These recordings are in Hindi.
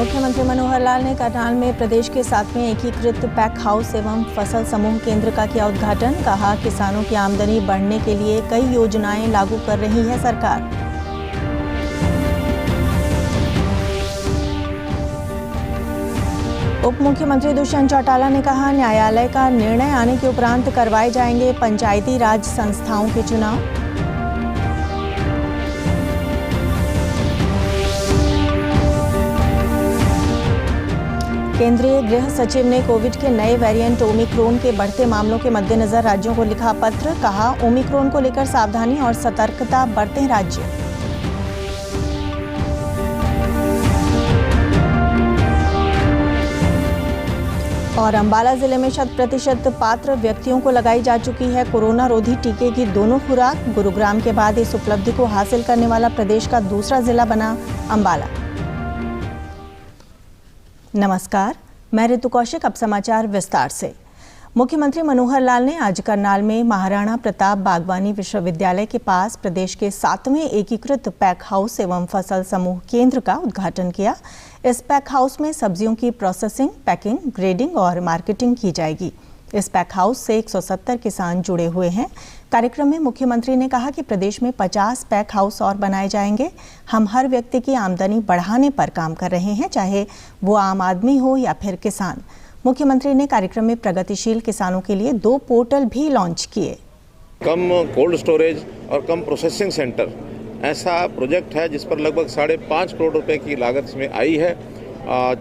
मुख्यमंत्री मनोहर लाल ने करनाल में प्रदेश के 7वें एकीकृत पैक हाउस एवं फसल समूह केंद्र का किया उद्घाटन। कहा, किसानों की आमदनी बढ़ने के लिए कई योजनाएं लागू कर रही है सरकार। उप मुख्यमंत्री दुष्यंत चौटाला ने कहा, न्यायालय का निर्णय आने के उपरांत करवाए जाएंगे पंचायती राज संस्थाओं के चुनाव। केंद्रीय गृह सचिव ने कोविड के नए वेरिएंट ओमिक्रॉन के बढ़ते मामलों के मद्देनजर राज्यों को लिखा पत्र। कहा, ओमिक्रॉन को लेकर सावधानी और सतर्कता बरतें राज्य। और अंबाला जिले में 100% पात्र व्यक्तियों को लगाई जा चुकी है कोरोना रोधी टीके की दोनों खुराक। गुरुग्राम के बाद इस उपलब्धि को हासिल करने वाला प्रदेश का दूसरा जिला बना अंबाला। नमस्कार, मैं ऋतु कौशिक। अब समाचार विस्तार से। मुख्यमंत्री मनोहर लाल ने आज करनाल में महाराणा प्रताप बागवानी विश्वविद्यालय के पास प्रदेश के 7वें एकीकृत पैक हाउस एवं फसल समूह केंद्र का उद्घाटन किया। इस पैक हाउस में सब्जियों की प्रोसेसिंग, पैकिंग, ग्रेडिंग और मार्केटिंग की जाएगी। इस पैक हाउस से 170 किसान जुड़े हुए हैं। कार्यक्रम में मुख्यमंत्री ने कहा कि प्रदेश में 50 पैक हाउस और बनाए जाएंगे। हम हर व्यक्ति की आमदनी बढ़ाने पर काम कर रहे हैं, चाहे वो आम आदमी हो या फिर किसान। मुख्यमंत्री ने कार्यक्रम में प्रगतिशील किसानों के लिए 2 पोर्टल भी लॉन्च किए। कम कोल्ड स्टोरेज और कम प्रोसेसिंग सेंटर ऐसा प्रोजेक्ट है जिस पर लगभग 5.5 करोड़ रुपए की लागत इसमें आई है।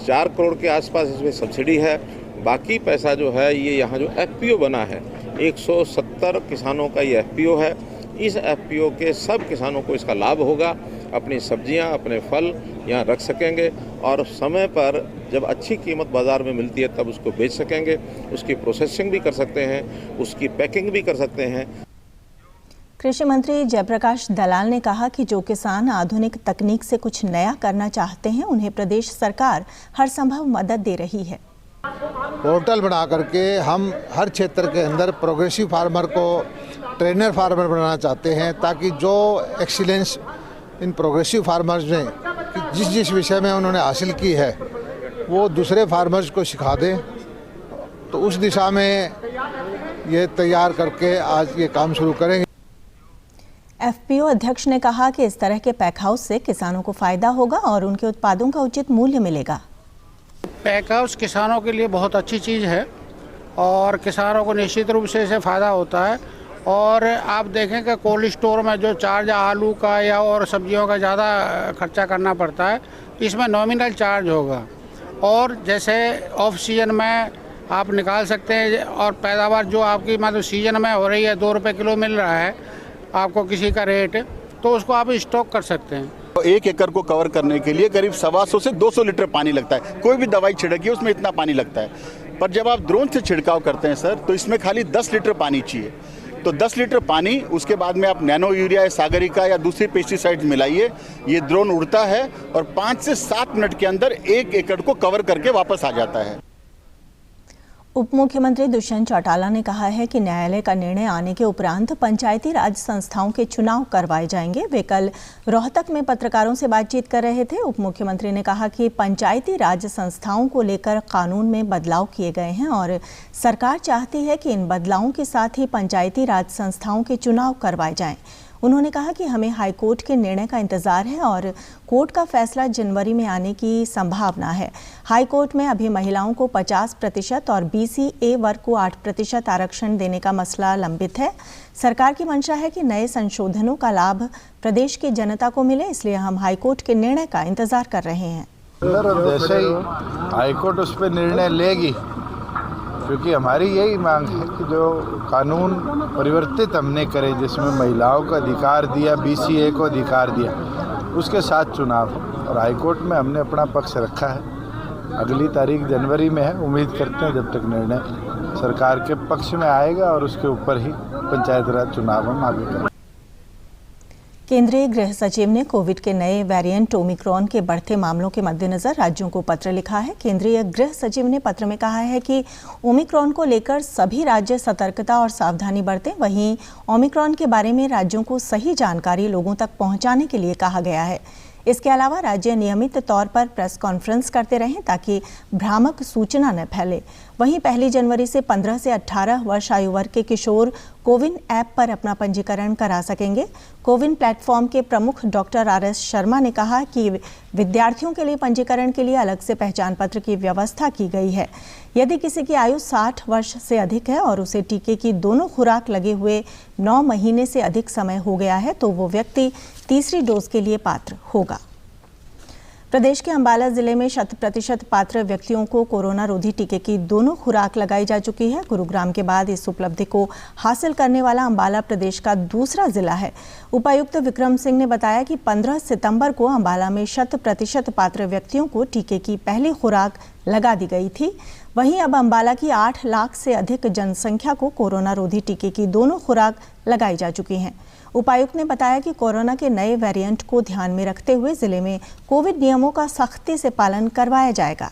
4 करोड़ के आसपास इसमें सब्सिडी है। बाकी पैसा जो है ये यहाँ जो एफपीओ बना है, 170 किसानों का ये एफपीओ है। इस एफपीओ के सब किसानों को इसका लाभ होगा। अपनी सब्जियां, अपने फल यहाँ रख सकेंगे और समय पर जब अच्छी कीमत बाज़ार में मिलती है तब उसको बेच सकेंगे। उसकी प्रोसेसिंग भी कर सकते हैं, उसकी पैकिंग भी कर सकते हैं। कृषि मंत्री जयप्रकाश दलाल ने कहा कि जो किसान आधुनिक तकनीक से कुछ नया करना चाहते हैं, उन्हें प्रदेश सरकार हर संभव मदद दे रही है। पोर्टल बना करके हम हर क्षेत्र के अंदर प्रोग्रेसिव फार्मर को ट्रेनर फार्मर बनाना चाहते हैं, ताकि जो एक्सीलेंस इन प्रोग्रेसिव फार्मर्स ने जिस विषय में उन्होंने हासिल की है वो दूसरे फार्मर्स को सिखा दें। तो उस दिशा में ये तैयार करके आज ये काम शुरू करेंगे। एफपीओ अध्यक्ष ने कहा कि इस तरह के पैक हाउस से किसानों को फायदा होगा और उनके उत्पादों का उचित मूल्य मिलेगा। पैक हाउस किसानों के लिए बहुत अच्छी चीज़ है और किसानों को निश्चित रूप से इससे फ़ायदा होता है। और आप देखें कि कोल्ड स्टोर में जो चार्ज आलू का या और सब्जियों का ज़्यादा खर्चा करना पड़ता है, इसमें नॉमिनल चार्ज होगा। और जैसे ऑफ सीजन में आप निकाल सकते हैं और पैदावार जो आपकी मतलब सीजन में हो रही है, 2 रुपये किलो मिल रहा है आपको किसी का रेट, तो उसको आप स्टॉक कर सकते हैं। 1 एकड़ को कवर करने के लिए करीब 125 से 200 लीटर पानी लगता है। कोई भी दवाई छिड़की उसमें इतना पानी लगता है, पर जब आप ड्रोन से छिड़काव करते हैं सर, तो इसमें खाली 10 लीटर पानी चाहिए। तो 10 लीटर पानी, उसके बाद में आप नैनो यूरिया या सागरिका या दूसरी पेस्टिसाइड्स मिलाइए। ये ड्रोन उड़ता है और 5 से 7 मिनट के अंदर 1 एकड़ को कवर करके वापस आ जाता है। उप मुख्यमंत्री दुष्यंत चौटाला ने कहा है कि न्यायालय का निर्णय आने के उपरांत पंचायती राज संस्थाओं के चुनाव करवाए जाएंगे। वे कल रोहतक में पत्रकारों से बातचीत कर रहे थे। उप मुख्यमंत्री ने कहा कि पंचायती राज संस्थाओं को लेकर कानून में बदलाव किए गए हैं और सरकार चाहती है कि इन बदलावों के साथ ही पंचायती राज संस्थाओं के चुनाव करवाए जाएं। उन्होंने कहा कि हमें हाईकोर्ट के निर्णय का इंतजार है और कोर्ट का फैसला जनवरी में आने की संभावना है। हाईकोर्ट में अभी महिलाओं को 50% और BCA वर्ग को 8% आरक्षण देने का मसला लंबित है। सरकार की मंशा है कि नए संशोधनों का लाभ प्रदेश की जनता को मिले, इसलिए हम हाईकोर्ट के निर्णय का इंतजार कर रहे हैं। जैसे ही हाईकोर्ट उस पर निर्णय लेगी, क्योंकि हमारी यही मांग है कि जो कानून परिवर्तित हमने करे, जिसमें महिलाओं को अधिकार दिया, BCA को अधिकार दिया, उसके साथ चुनाव है। और हाईकोर्ट में हमने अपना पक्ष रखा है। अगली तारीख जनवरी में है। उम्मीद करते हैं जब तक निर्णय सरकार के पक्ष में आएगा और उसके ऊपर ही पंचायत राज चुनाव हम आगे करेंगे। केंद्रीय गृह सचिव ने कोविड के नए वेरिएंट ओमिक्रॉन के बढ़ते मामलों के मद्देनजर राज्यों को पत्र लिखा है। केंद्रीय गृह सचिव ने पत्र में कहा है कि ओमिक्रॉन को लेकर सभी राज्य सतर्कता और सावधानी बरतें। वहीं ओमिक्रॉन के बारे में राज्यों को सही जानकारी लोगों तक पहुंचाने के लिए कहा गया है। इसके अलावा राज्य नियमित तौर पर प्रेस कॉन्फ्रेंस करते रहें ताकि भ्रामक सूचना न फैले। वहीं 1 जनवरी से 15 से 18 वर्ष आयु वर्ग के किशोर कोविन ऐप पर अपना पंजीकरण करा सकेंगे। कोविन प्लेटफॉर्म के प्रमुख डॉक्टर RS शर्मा ने कहा कि विद्यार्थियों के लिए पंजीकरण के लिए अलग से पहचान पत्र की व्यवस्था की गई है। यदि किसी की आयु 60 वर्ष से अधिक है और उसे टीके की दोनों खुराक लगे हुए 9 महीने से अधिक समय हो गया है तो वो व्यक्ति तीसरी डोज के लिए पात्र होगा। प्रदेश के अंबाला जिले में 100% पात्र व्यक्तियों को कोरोना रोधी टीके की दोनों खुराक लगाई जा चुकी है। गुरुग्राम के बाद इस उपलब्धि को हासिल करने वाला अंबाला प्रदेश का दूसरा जिला है। उपायुक्त विक्रम सिंह ने बताया कि 15 सितंबर को अंबाला में 100% पात्र व्यक्तियों को टीके की पहली खुराक लगा दी गई थी। वहीं अब अंबाला की 8 लाख से अधिक जनसंख्या को कोरोना रोधी टीके की दोनों खुराक लगाई जा चुकी हैं। उपायुक्त ने बताया कि कोरोना के नए वेरिएंट को ध्यान में रखते हुए जिले में कोविड नियमों का सख्ती से पालन करवाया जाएगा।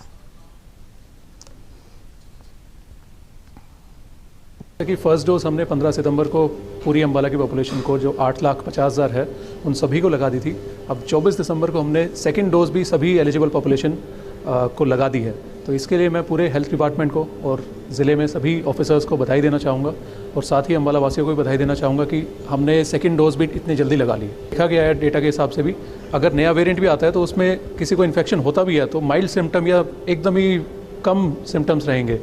कि फर्स्ट डोज हमने 15 सितंबर को पूरी अंबाला की पॉपुलेशन को जो 8,50,000 है उन सभी को लगा दी थी। अब 24 दिसंबर को हमने सेकेंड डोज भी सभी एलिजिबल पॉपुलेशन को लगा दी है। तो इसके लिए मैं पूरे हेल्थ डिपार्टमेंट को और ज़िले में सभी ऑफिसर्स को बधाई देना चाहूँगा और साथ ही अंबाला वासियों को भी बधाई देना चाहूँगा कि हमने सेकंड डोज भी इतनी जल्दी लगा ली। देखा गया है डेटा के हिसाब से भी अगर नया वेरिएंट भी आता है तो उसमें किसी को इन्फेक्शन होता भी है तो माइल्ड सिम्टम या एकदम ही कम सिम्टम्स रहेंगे,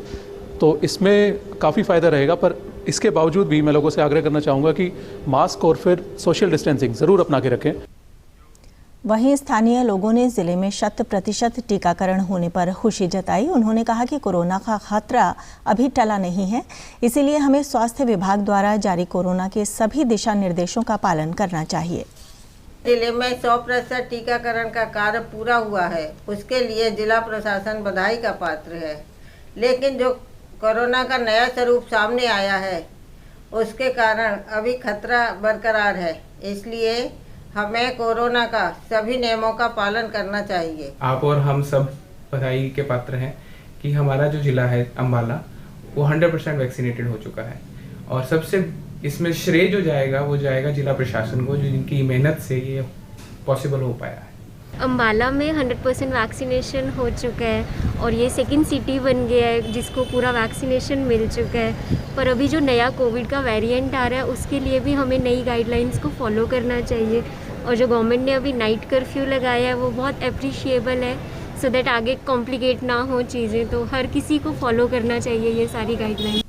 तो इसमें काफ़ी फ़ायदा रहेगा। पर इसके बावजूद भी मैं लोगों से आग्रह करना चाहूँगा कि मास्क और फिर सोशल डिस्टेंसिंग ज़रूर अपना के रखें। वहीं स्थानीय लोगों ने जिले में 100% टीकाकरण होने पर खुशी जताई। उन्होंने कहा कि कोरोना का खतरा अभी टला नहीं है, इसीलिए हमें स्वास्थ्य विभाग द्वारा जारी कोरोना के सभी दिशा निर्देशों का पालन करना चाहिए। जिले में 100% टीकाकरण का कार्य पूरा हुआ है, उसके लिए जिला प्रशासन बधाई का पात्र है। लेकिन जो कोरोना का नया स्वरूप सामने आया है उसके कारण अभी खतरा बरकरार है, इसलिए हमें कोरोना का सभी नियमों का पालन करना चाहिए। आप और हम सब बधाई के पात्र हैं कि हमारा जो जिला है अंबाला वो 100% वैक्सीनेटेड हो चुका है और सबसे इसमें श्रेय जो जाएगा वो जाएगा जिला प्रशासन को, जो जिनकी मेहनत से ये पॉसिबल हो पाया है। अंबाला में 100% वैक्सीनेशन हो चुका है और ये सेकंड सिटी बन गया है जिसको पूरा वैक्सीनेशन मिल चुका है। पर अभी जो नया कोविड का वेरिएंट आ रहा है उसके लिए भी हमें नई गाइडलाइंस को फॉलो करना चाहिए और जो गवर्नमेंट ने अभी नाइट कर्फ्यू लगाया है वो बहुत अप्रिशिएबल है, सो दैट आगे कॉम्प्लिकेट ना हो चीज़ें। तो हर किसी को फॉलो करना चाहिए ये सारी गाइडलाइन।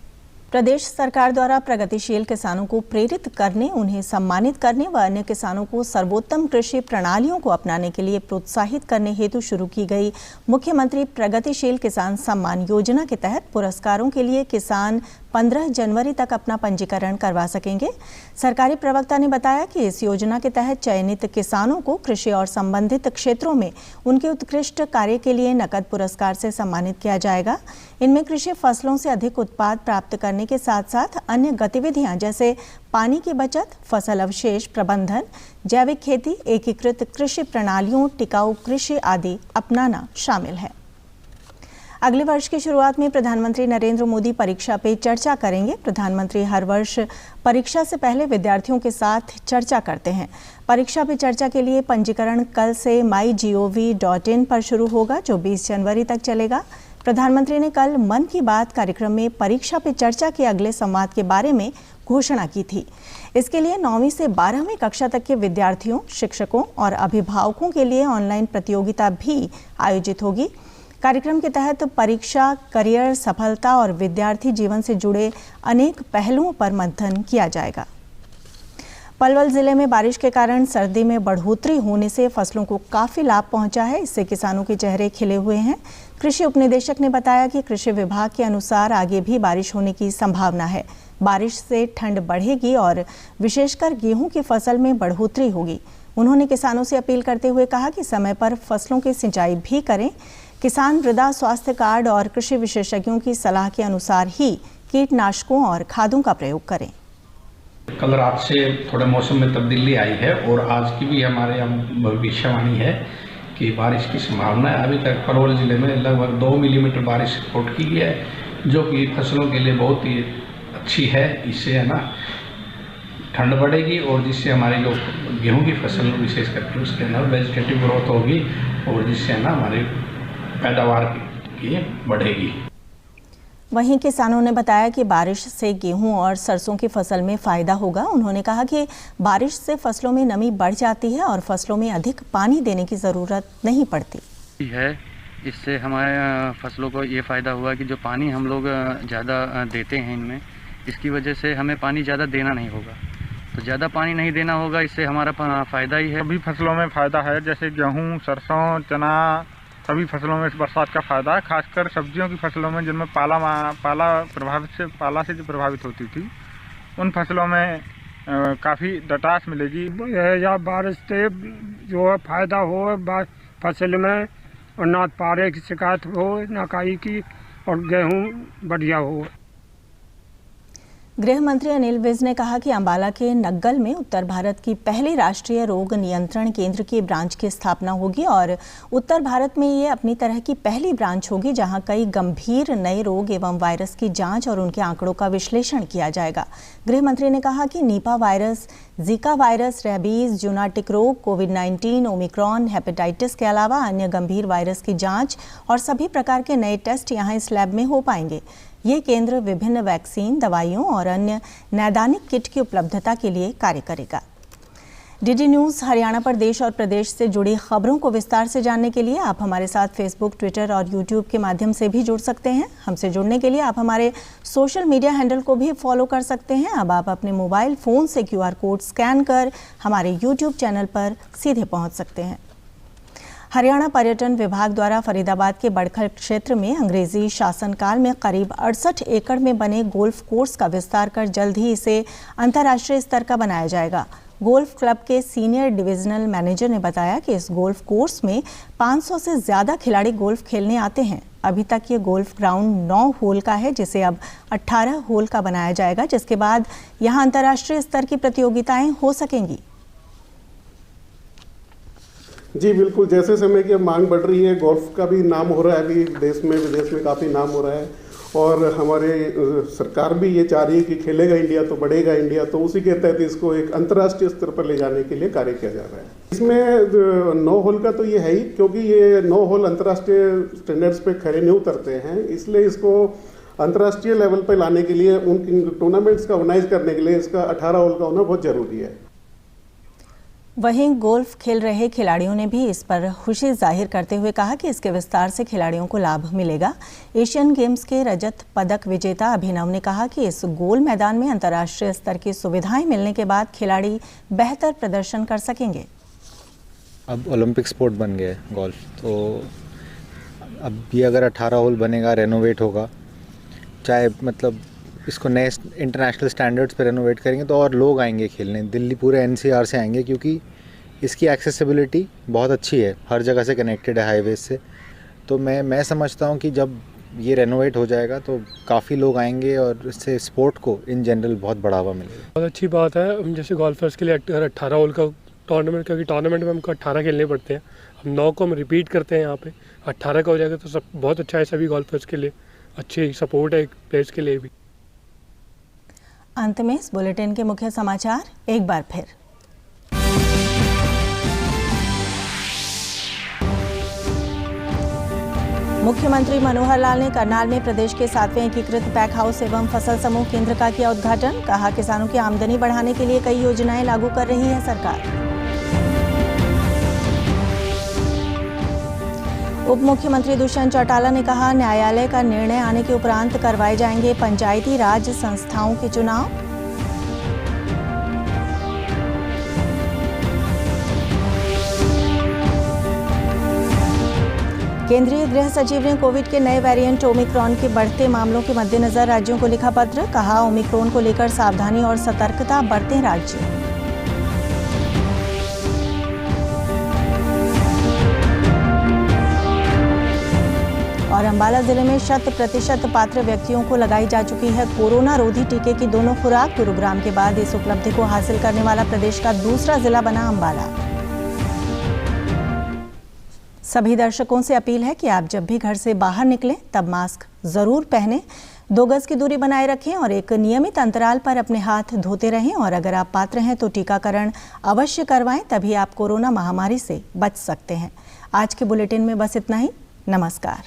प्रदेश सरकार द्वारा प्रगतिशील किसानों को प्रेरित करने, उन्हें सम्मानित करने व अन्य किसानों को सर्वोत्तम कृषि प्रणालियों को अपनाने के लिए प्रोत्साहित करने हेतु शुरू की गई मुख्यमंत्री प्रगतिशील किसान सम्मान योजना के तहत पुरस्कारों के लिए किसान 15 जनवरी तक अपना पंजीकरण करवा सकेंगे। सरकारी प्रवक्ता ने बताया कि इस योजना के तहत चयनित किसानों को कृषि और संबंधित क्षेत्रों में उनके उत्कृष्ट कार्य के लिए नकद पुरस्कार से सम्मानित किया जाएगा। इनमें कृषि फसलों से अधिक उत्पाद प्राप्त करने के साथ साथ अन्य गतिविधियां जैसे पानी की बचत, फसल अवशेष प्रबंधन, जैविक खेती, एकीकृत कृषि प्रणालियों, टिकाऊ कृषि आदि अपनाना शामिल है। अगले वर्ष की शुरुआत में प्रधानमंत्री नरेंद्र मोदी परीक्षा पे चर्चा करेंगे। प्रधानमंत्री हर वर्ष परीक्षा से पहले विद्यार्थियों के साथ चर्चा करते हैं। परीक्षा पे चर्चा के लिए पंजीकरण कल से mygov.in पर शुरू होगा, जो 20 जनवरी तक चलेगा। प्रधानमंत्री ने कल मन की बात कार्यक्रम में परीक्षा पे चर्चा के अगले संवाद के बारे में घोषणा की थी। इसके लिए 9वीं से 12वीं कक्षा तक के विद्यार्थियों, शिक्षकों और अभिभावकों के लिए ऑनलाइन प्रतियोगिता भी आयोजित होगी। कार्यक्रम के तहत परीक्षा, करियर, सफलता और विद्यार्थी जीवन से जुड़े अनेक पहलुओं पर मंथन किया जाएगा। पलवल जिले में बारिश के कारण सर्दी में बढ़ोतरी होने से फसलों को काफ़ी लाभ पहुंचा है। इससे किसानों के चेहरे खिले हुए हैं। कृषि उपनिदेशक ने बताया कि कृषि विभाग के अनुसार आगे भी बारिश होने की संभावना है। बारिश से ठंड बढ़ेगी और विशेषकर गेहूं की फसल में बढ़ोतरी होगी। उन्होंने किसानों से अपील करते हुए कहा कि समय पर फसलों की सिंचाई भी करें। किसान मृदा स्वास्थ्य कार्ड और कृषि विशेषज्ञों की सलाह के अनुसार ही कीटनाशकों और खादों का प्रयोग करें। कल रात से थोड़ा मौसम में तब्दीली आई है और आज की भी हमारे यहाँ भविष्यवाणी है कि बारिश की संभावना है। अभी तक पलवल जिले में लगभग 2 मिलीमीटर बारिश रिपोर्ट की गई है, जो कि फसलों के लिए बहुत ही अच्छी है। इससे है ना ठंड बढ़ेगी और जिससे हमारी जो गेहूं की फसल विशेष करके उसके अंदर वेजिटेटिव ग्रोथ होगी और जिससे ना हमारी पैदावार की बढ़ेगी। वहीं किसानों ने बताया कि बारिश से गेहूं और सरसों की फसल में फ़ायदा होगा। उन्होंने कहा कि बारिश से फसलों में नमी बढ़ जाती है और फसलों में अधिक पानी देने की ज़रूरत नहीं पड़ती है। इससे हमारे फसलों को ये फ़ायदा हुआ कि जो पानी हम लोग ज़्यादा देते हैं इनमें, इसकी वजह से हमें पानी ज़्यादा देना नहीं होगा। तो ज़्यादा पानी नहीं देना होगा, इससे हमारा फ़ायदा ही है। सभी फसलों में फ़ायदा है, जैसे गेहूँ, सरसों, चना, सभी फसलों में इस बरसात का फ़ायदा है। खासकर सब्जियों की फसलों में जिनमें पाला से जो प्रभावित होती थी, उन फसलों में काफ़ी डटास मिलेगी। या बारिश से जो है फ़ायदा हो फसल में, और ना पारे की शिकायत हो, ना काई की, और गेहूँ बढ़िया हो। गृह मंत्री अनिल विज ने कहा कि अंबाला के नग्गल में उत्तर भारत की पहली राष्ट्रीय रोग नियंत्रण केंद्र की ब्रांच की स्थापना होगी और उत्तर भारत में ये अपनी तरह की पहली ब्रांच होगी जहां कई गंभीर नए रोग एवं वायरस की जांच और उनके आंकड़ों का विश्लेषण किया जाएगा। गृह मंत्री ने कहा कि Nipah virus, Zika virus, rabies, zoonotic रोग, कोविड-19, ओमिक्रॉन, हेपेटाइटिस के अलावा अन्य गंभीर वायरस की जाँच और सभी प्रकार के नए टेस्ट यहाँ इस लैब में हो पाएंगे। ये केंद्र विभिन्न वैक्सीन, दवाइयों और अन्य नैदानिक किट की उपलब्धता के लिए कार्य करेगा। डीडी न्यूज़ हरियाणा पर देश और प्रदेश से जुड़ी खबरों को विस्तार से जानने के लिए आप हमारे साथ फेसबुक, ट्विटर और यूट्यूब के माध्यम से भी जुड़ सकते हैं। हमसे जुड़ने के लिए आप हमारे सोशल मीडिया हैंडल को भी फॉलो कर सकते हैं। अब आप अपने मोबाइल फ़ोन से QR कोड स्कैन कर हमारे यूट्यूब चैनल पर सीधे पहुँच सकते हैं। हरियाणा पर्यटन विभाग द्वारा फरीदाबाद के बड़खल क्षेत्र में अंग्रेजी शासनकाल में करीब 68 एकड़ में बने गोल्फ कोर्स का विस्तार कर जल्द ही इसे अंतर्राष्ट्रीय स्तर का बनाया जाएगा। गोल्फ क्लब के सीनियर डिविजनल मैनेजर ने बताया कि इस गोल्फ कोर्स में 500 से ज़्यादा खिलाड़ी गोल्फ खेलने आते हैं। अभी तक ये गोल्फ ग्राउंड 9 होल का है, जिसे अब 18 होल का बनाया जाएगा, जिसके बाद यहाँ अंतर्राष्ट्रीय स्तर की प्रतियोगिताएं हो सकेंगी। जी बिल्कुल, जैसे समय की अब मांग बढ़ रही है, गोल्फ का भी नाम हो रहा है, अभी देश में विदेश में काफ़ी नाम हो रहा है और हमारे सरकार भी ये चाह रही है कि खेलेगा इंडिया तो बढ़ेगा इंडिया, तो उसी के तहत इसको एक अंतर्राष्ट्रीय स्तर पर ले जाने के लिए कार्य किया जा रहा है। इसमें 9 होल का तो ये है ही, क्योंकि ये 9 होल अंतर्राष्ट्रीय स्टैंडर्ड्स पे खड़े नहीं उतरते हैं, इसलिए इसको अंतर्राष्ट्रीय लेवल पर लाने के लिए, उन टूर्नामेंट्स का ऑर्गेनाइज करने के लिए इसका 18 होल का होना बहुत ज़रूरी है। वहीं गोल्फ खेल रहे खिलाड़ियों ने भी इस पर खुशी जाहिर करते हुए कहा कि इसके विस्तार से खिलाड़ियों को लाभ मिलेगा। एशियन गेम्स के रजत पदक विजेता अभिनव ने कहा कि इस गोल मैदान में अंतर्राष्ट्रीय स्तर की सुविधाएं मिलने के बाद खिलाड़ी बेहतर प्रदर्शन कर सकेंगे। अब ओलंपिक स्पोर्ट बन गया है गोल्फ, तो अब ये अगर 18 होल बनेगा, रेनोवेट होगा, चाहे मतलब इसको नए इंटरनेशनल स्टैंडर्ड्स पे रेनोवेट करेंगे तो और लोग आएंगे खेलने। दिल्ली पूरे NCR से आएंगे क्योंकि इसकी एक्सेसिबिलिटी बहुत अच्छी है, हर जगह से कनेक्टेड है हाईवे से। तो मैं समझता हूँ कि जब ये रेनोवेट हो जाएगा तो काफ़ी लोग आएंगे और इससे स्पोर्ट को इन जनरल बहुत बढ़ावा मिलेगा। बहुत अच्छी बात है। जैसे गोल्फर्स के लिए 18 होल का टूर्नामेंट, क्योंकि टूर्नामेंट में हमको 18 खेलने पड़ते हैं, हम 9 को हम रिपीट करते हैं, यहाँ पे 18 का हो जाएगा तो सब बहुत अच्छा है सभी गोल्फर्स के लिए, अच्छी सपोर्ट है प्लेयर्स के लिए भी। अंत में इस बुलेटिन के मुख्य समाचार एक बार फिर। मुख्यमंत्री मनोहर लाल ने करनाल में प्रदेश के 7वें एकीकृत पैक हाउस एवं फसल समूह केंद्र का किया उद्घाटन। कहा, किसानों की आमदनी बढ़ाने के लिए कई योजनाएं लागू कर रही है सरकार। उप मुख्यमंत्री दुष्यंत चौटाला ने कहा, न्यायालय का निर्णय आने के उपरांत करवाए जाएंगे पंचायती राज संस्थाओं के चुनाव। केंद्रीय गृह सचिव ने कोविड के नए वेरिएंट ओमिक्रॉन के बढ़ते मामलों के मद्देनजर राज्यों को लिखा पत्र। कहा, ओमिक्रॉन को लेकर सावधानी और सतर्कता बरतें राज्य। और अंबाला जिले में 100% पात्र व्यक्तियों को लगाई जा चुकी है कोरोना रोधी टीके की दोनों खुराक। गुरुग्राम के बाद इस उपलब्धि को हासिल करने वाला प्रदेश का दूसरा जिला बना अंबाला। सभी दर्शकों से अपील है कि आप जब भी घर से बाहर निकलें तब मास्क जरूर पहनें। 2 गज की दूरी बनाए रखें और एक नियमित अंतराल पर अपने हाथ धोते रहें। और अगर आप पात्र हैं तो टीकाकरण अवश्य करवाएं, तभी आप कोरोना महामारी से बच सकते हैं। आज के बुलेटिन में बस इतना ही। नमस्कार।